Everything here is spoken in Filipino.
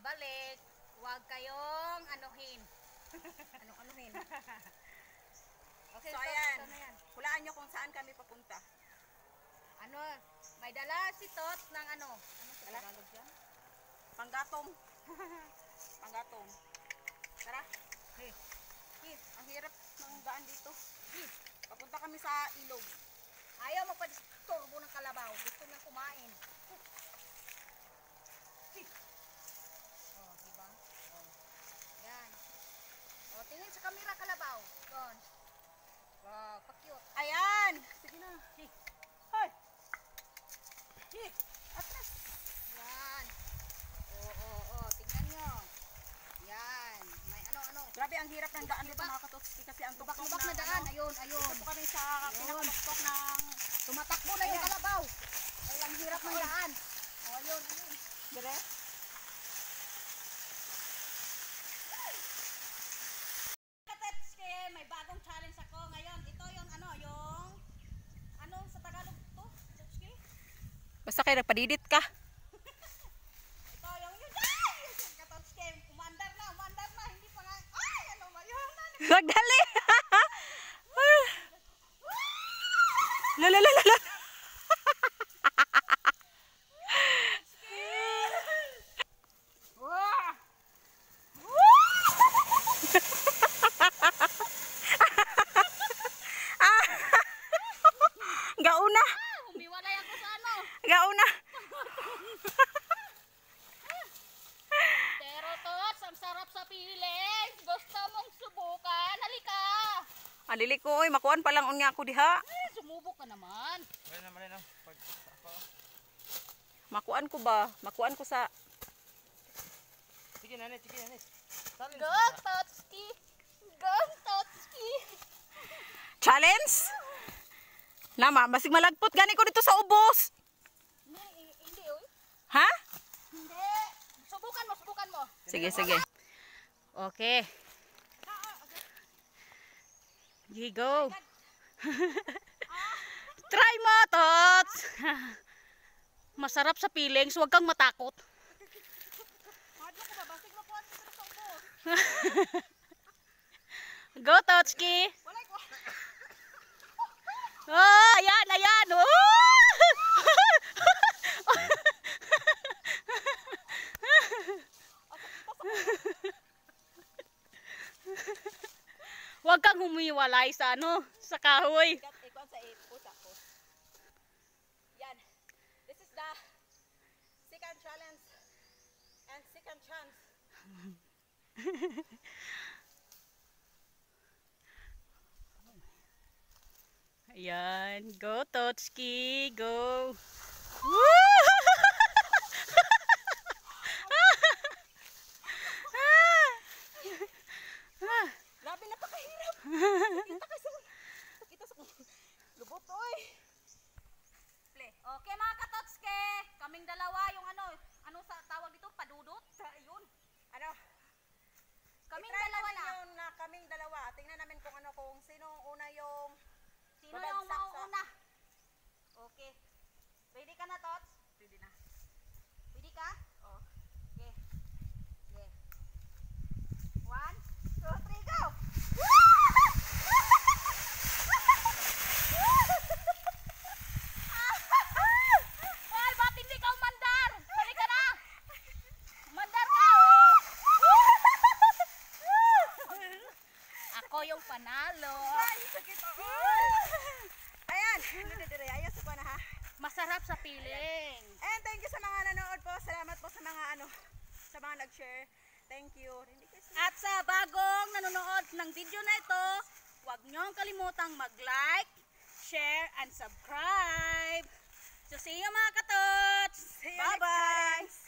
pabalik, huwag kayong anuhin. Anong anuhin? Okay, So ayan, hulaan nyo kung saan kami papunta. Ano, may dala si Tots ng ano sa Tagalog yan? Panggatong. Panggatong. Tara. Hey. Ang hirap ng daan dito. Papunta kami sa ilog. Ayaw magpa-disturbo ng kalabaw. Gusto niyang kumain. Oh, diba? Oh. Yan. Oh, tingin sa camera kalabaw. Doon. Wow, pa-cute. Ayan! Sige na. Hoy! Atras! Yan. Oh, tingnan nyo. Yan. May ano. Grabe ang hirap ng daan dito mga katotski kasi ang Tubak-tubak na daan. Ayun. Dito po kami sa pinakatuktok ng Tumatakbo na yung kalabaw. Ay, lang hirap ng daan. Oh, ayun. dire. Katotski, may bagong challenge ako ngayon. Ito yung ano sa Tagalog to? Katotski? Basta kayo nagpadidit ka. Ito yung Katotski, umandar na. Hindi pa nga. Ay, ano ba yun? Magdali! Lala. Gauna! Humiwalay ako sa ano. Gauna! Pero Tots, ang sarap sa piling. Gusto mong subukan? Halika. Alili ko, oy, makuan pa lang unya ako diha. Sumubok ka naman. Malinaw. Pag ako. Makuan ko ba? Makuan ko sa... Sige nanay. Go, Totski. Go, Totski. Challenge? Nama, basig malagpot gani ko dito sa ubos. Hindi, oy. Ha? Hindi. Subukan mo. Sige. Okay. Here go. Try mo, Tots. Masarap sa feelings, huwag kang matakot. Madlo ko ba? Basig makuha sa ubos. Go, Totski. Walay ko. Oh, ayan. Oh. Huwag kang humiwalay sa sa kahoy. Ikaw sa pusa ko. Yan. This is the second challenge and second chance. Ayan, go Totski, go. Grabe, napakahirap. Kita sa lubot, oy. Play. Okay mga katotske, kaming dalawa yung ano sa tawag dito, padudot. Ayun. Ano? Kaming dalawa na. Kaming dalawa. Tingnan namin kung sino una yung Sino yung mauuna? Okay. Ready ka na, Tots? Ready na. Ready ka? Oh. Okay. Okay. 1, 2, 3, go! Ay, ba't hindi ka umandar? Halika na! Umandar ka! Ako yung panalo. Ay, sakit ako. Ayan, dire. Ayos ko na ha. Masarap sa piling. And thank you sa mga nanood po. Salamat po sa mga sa mga nag-share. Thank you. At sa bagong nanonood ng video na ito, huwag niyong kalimutang mag-like, share, and subscribe. So see you mga katots! Bye-bye!